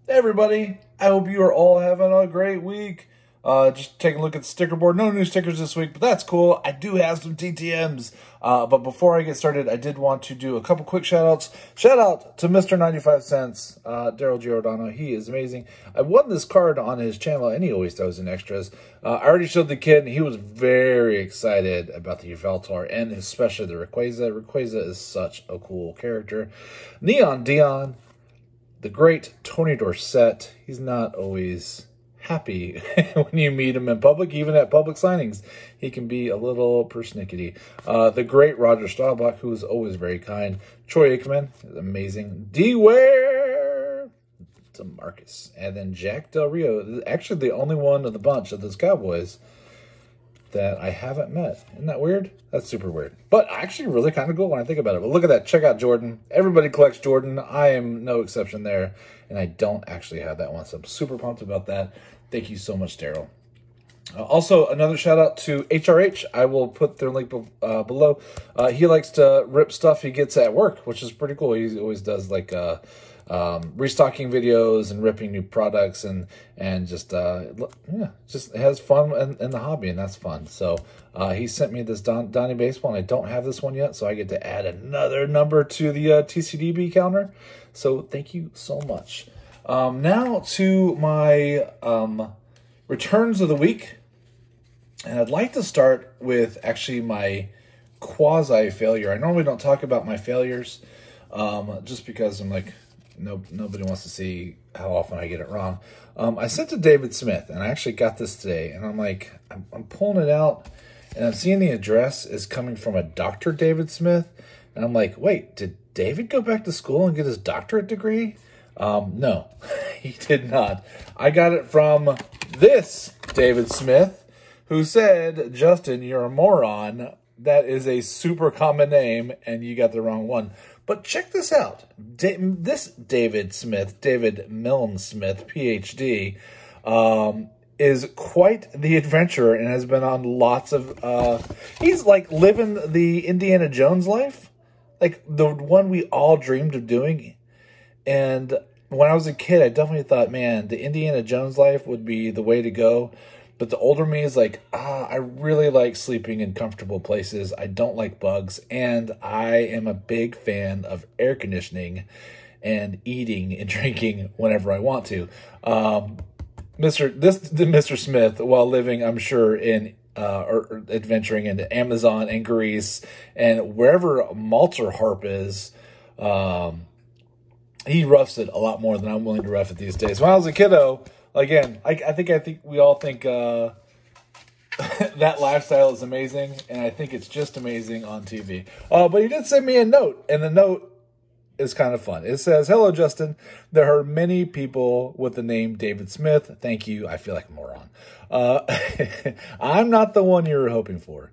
Hey everybody, I hope you are all having a great week. Just taking a look at the sticker board. No new stickers this week, but that's cool. I do have some TTMs. But before I get started, I did want to do a couple quick shout-outs. Shout out to Mr. 95 Cents, Daryl Giordano. He is amazing. I won this card on his channel, and he always throws in extras. I already showed the kid, and he was very excited about the Yveltal, and especially the Rayquaza. Rayquaza is such a cool character. Neon Dion. The great Tony Dorsett, he's not always happy when you meet him in public, even at public signings. He can be a little persnickety. The great Roger Staubach, who is always very kind. Troy Aikman, amazing. D-Ware to Marcus. And then Jack Del Rio, actually the only one of the bunch of those Cowboys that I haven't met. Isn't that weird? That's super weird. But actually really kind of cool when I think about it. But look at that. Check out Jordan. Everybody collects Jordan. I am no exception there. And I don't actually have that one. So I'm super pumped about that. Thank you so much, Daryl. Also, another shout out to HRH. I will put their link below. He likes to rip stuff he gets at work, which is pretty cool. He always does like restocking videos and ripping new products and just yeah, just has fun in the hobby, and that's fun. So he sent me this Donnie baseball, and I don't have this one yet, so I get to add another number to the TCDb counter. So thank you so much. Now to my returns of the week, and I'd like to start with actually my quasi failure. I normally don't talk about my failures just because I'm like, nobody wants to see how often I get it wrong. I sent to David Smith, and I actually got this today, and I'm like, I'm pulling it out, and I'm seeing the address is coming from a Dr. David Smith, and I'm like, wait, did David go back to school and get his doctorate degree? No, he did not. I got it from this David Smith, who said, Justin, you're a moron. That is a super common name, and you got the wrong one. But check this out. This David Smith, David Milne Smith, PhD, is quite the adventurer and has been on lots of... he's like living the Indiana Jones life, like the one we all dreamed of doing. And when I was a kid, I definitely thought, man, the Indiana Jones life would be the way to go. But the older me is like, I really like sleeping in comfortable places. I don't like bugs. And I am a big fan of air conditioning and eating and drinking whenever I want to. Mr. Smith, while living, I'm sure, in or adventuring into Amazon and Greece and wherever Malter Harp is, he roughs it a lot more than I'm willing to rough it these days. When I was a kiddo, again, I think we all think that lifestyle is amazing, and I think it's just amazing on TV. But he did send me a note, and the note is kind of fun. It says, hello, Justin. There are many people with the name David Smith. Thank you. I feel like a moron. I'm not the one you were hoping for.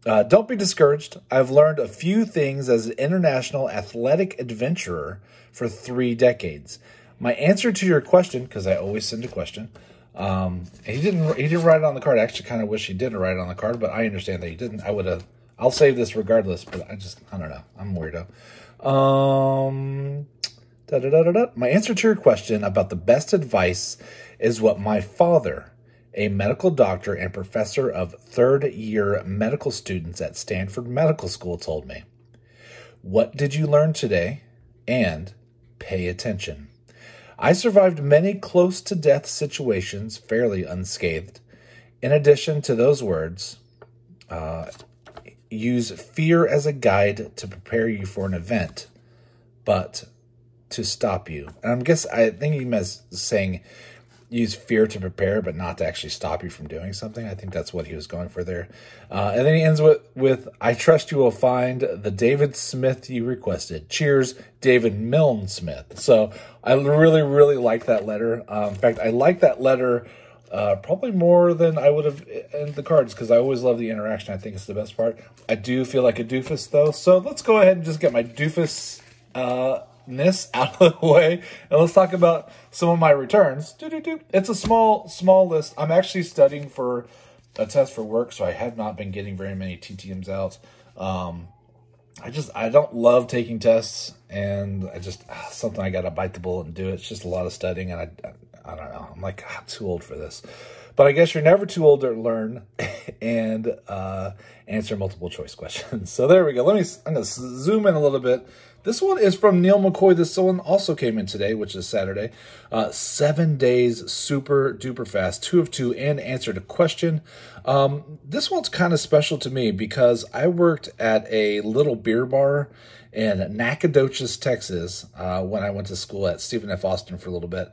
Don't be discouraged. I've learned a few things as an international athletic adventurer for 3 decades. My answer to your question, because I always send a question, he didn't write it on the card. I actually kind of wish he did write it on the card, but I understand that he didn't. I'll save this regardless, but I don't know. I'm a weirdo. My answer to your question about the best advice is what my father, a medical doctor and professor of third-year medical students at Stanford Medical School, told me. What did you learn today? And pay attention. I survived many close-to-death situations fairly unscathed. In addition to those words, use fear as a guide to prepare you for an event, but to stop you. And I think he meant saying use fear to prepare, but not to actually stop you from doing something. I think that's what he was going for there. And then he ends with, I trust you will find the David Smith you requested. Cheers, David Milne Smith. So I really, really like that letter. In fact, I like that letter probably more than I would have in the cards, because I always love the interaction. I think it's the best part. I do feel like a doofus, though. So let's go ahead and just get my doofus out of the way, and let's talk about some of my returns. It's a small list. I'm actually studying for a test for work, so I have not been getting very many TTMs out. I don't love taking tests, and something I got to bite the bullet and do. It's just a lot of studying, and I don't know. I'm like, I'm too old for this. But I guess you're never too old to learn and answer multiple choice questions. So there we go. I'm going to zoom in a little bit. This one is from Neil McCoy. This one also came in today, which is Saturday. 7 days, super duper fast, 2 of 2, and answered a question. This one's kind of special to me because I worked at a little beer bar in Nacogdoches, Texas, when I went to school at Stephen F. Austin for a little bit.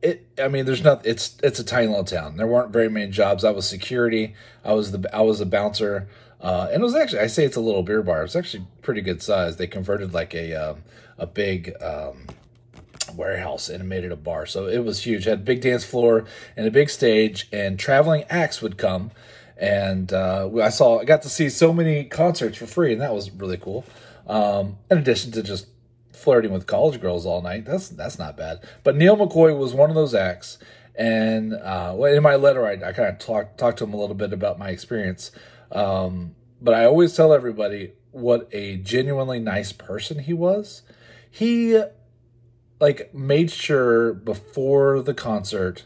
It's a tiny little town. There weren't very many jobs. I was security. I was a bouncer. And it was actually, I say it's a little beer bar. It's actually pretty good size. They converted like a big warehouse and made it a bar. So it was huge. It had a big dance floor and a big stage, and traveling acts would come. And I got to see so many concerts for free, and that was really cool. In addition to just flirting with college girls all night. That's not bad. But Neil McCoy was one of those acts. And in my letter, I kind of talked to him a little bit about my experience. But I always tell everybody what a genuinely nice person he was. He made sure before the concert,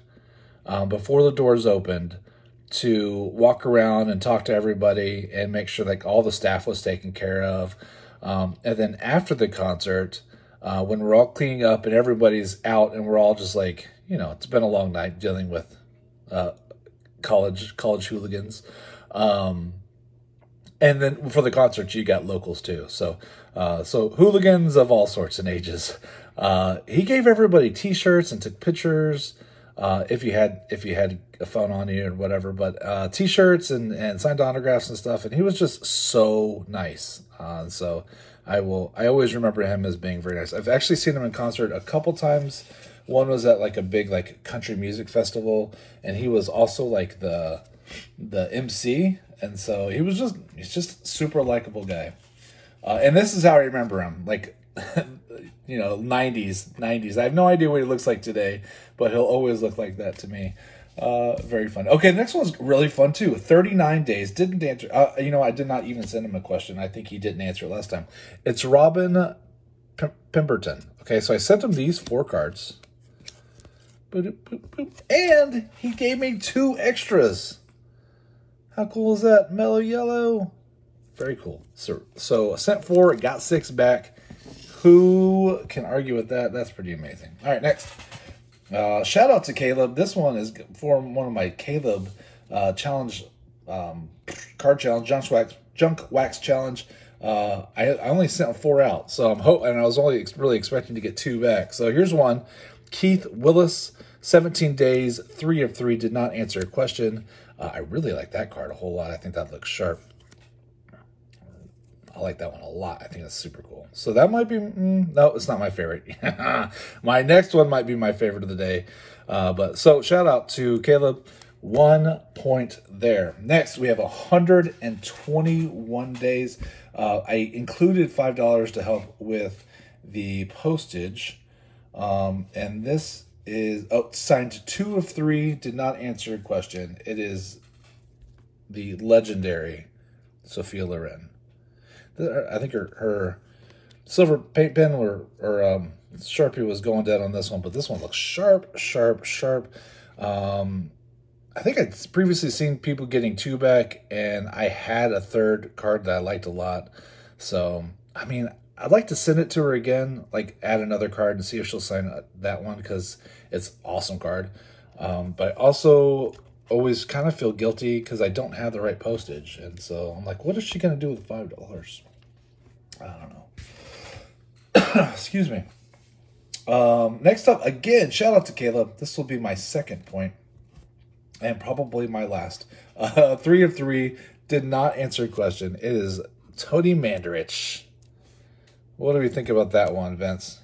before the doors opened, to walk around and talk to everybody and make sure all the staff was taken care of. And then after the concert, when we're all cleaning up and everybody's out and we're all just it's been a long night dealing with college hooligans. And then for the concert, you got locals too. So hooligans of all sorts and ages. He gave everybody T-shirts and took pictures. If you had a phone on you or whatever, but T-shirts and signed autographs and stuff. And he was just so nice. So I always remember him as being very nice. I've actually seen him in concert a couple times. One was at a big country music festival, and he was also the MC. And so he's just super likable guy. And this is how I remember him. 90s. I have no idea what he looks like today, but he'll always look like that to me. Very fun. Okay, the next one's really fun too. 39 days. Didn't answer. I did not even send him a question. I think he didn't answer it last time. It's Robin Pemberton. Okay, so I sent him these 4 cards. And he gave me 2 extras. How cool is that? Mellow yellow. Very cool. So I sent 4, got 6 back. Who can argue with that? That's pretty amazing. All right, next. Shout out to Caleb. This one is for one of my Caleb challenge, card challenge, junk wax challenge. I only sent 4 out, so and I was only really expecting to get 2 back. So here's one. Keith Willis, 17 days, 3 of 3, did not answer a question. I really like that card a whole lot. I think that looks sharp. I like that one a lot. I think that's super cool. So that might be, no, it's not my favorite. My next one might be my favorite of the day. So shout out to Caleb. 1 point there. Next, we have 121 days. I included $5 to help with the postage. And this is signed 2 of 3, did not answer a question. It is the legendary Sophia Loren. I think her silver paint pen or Sharpie was going dead on this one, but this one looks sharp. I think I'd previously seen people getting 2 back, and I had a 3rd card that I liked a lot. So, I mean, I'd like to send it to her again, add another card and see if she'll sign that one, because it's an awesome card. But I also always kind of feel guilty because I don't have the right postage. And so I'm like, what is she going to do with $5? I don't know. Excuse me. Next up, again, shout out to Caleb. This will be my 2nd point and probably my last. 3 of 3, did not answer a question. It is Tony Mandarich. What do we think about that one, Vince?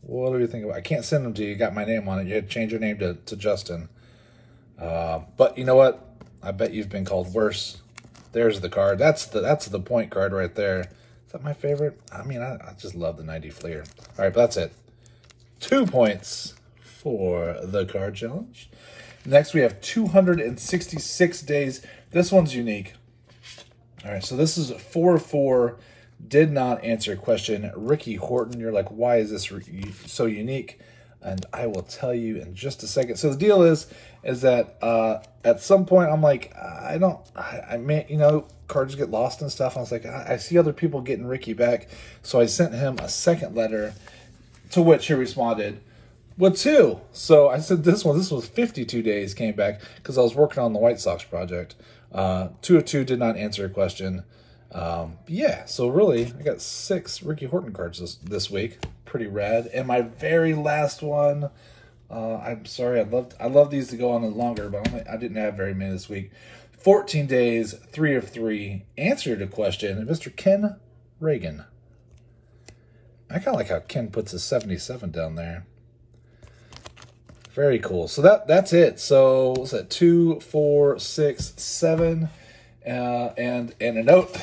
What do we think about? I can't send them to you. You got my name on it. You had to change your name to Justin. But you know what? I bet you've been called worse. There's the card. That's the point card right there. Is that my favorite? I mean, I just love the 90 Fleer. All right, but that's it. 2 points for the card challenge. Next, we have 266 days. This one's unique. All right, so this is 4-4. Did not answer a question. Ricky Horton, you're like, why is this so unique? And I will tell you in just a second. So the deal is that at some point I'm like, I mean, you know, cards get lost and stuff. I was like, I see other people getting Ricky back. So I sent him a second letter, to which he responded with 2. So I said this was 52 days, came back because I was working on the White Sox project. 2 of 2 did not answer a question. Yeah, so really, I got 6 Ricky Horton cards this week. Pretty rad. And my very last one, I'm sorry, I love these to go on longer, but I didn't have very many this week. 14 days, 3 of 3, answered a question, Mr. Ken Reagan. I kind of like how Ken puts his 77 down there. Very cool. So that's it. So what's that? 2, 4, 6, 7, and a note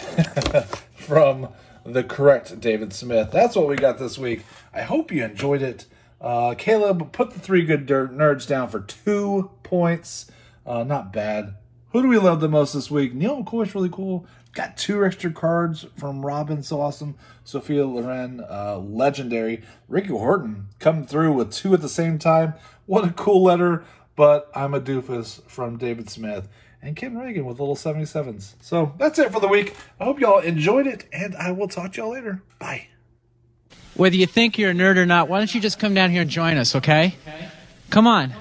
from the correct David Smith. That's what we got this week. I hope you enjoyed it. Caleb put the 3 good nerds down for 2 points. Not bad. Who do we love the most this week? Neil McCoy's really cool. Got 2 extra cards from Robin, so awesome. Sophia Loren, legendary. Ricky Horton coming through with 2 at the same time. What a cool letter. But I'm a doofus from David Smith. And Kim Reagan with little 77s. So that's it for the week. I hope y'all enjoyed it, and I will talk to y'all later. Bye. Whether you think you're a nerd or not, why don't you just come down here and join us, okay? Come on.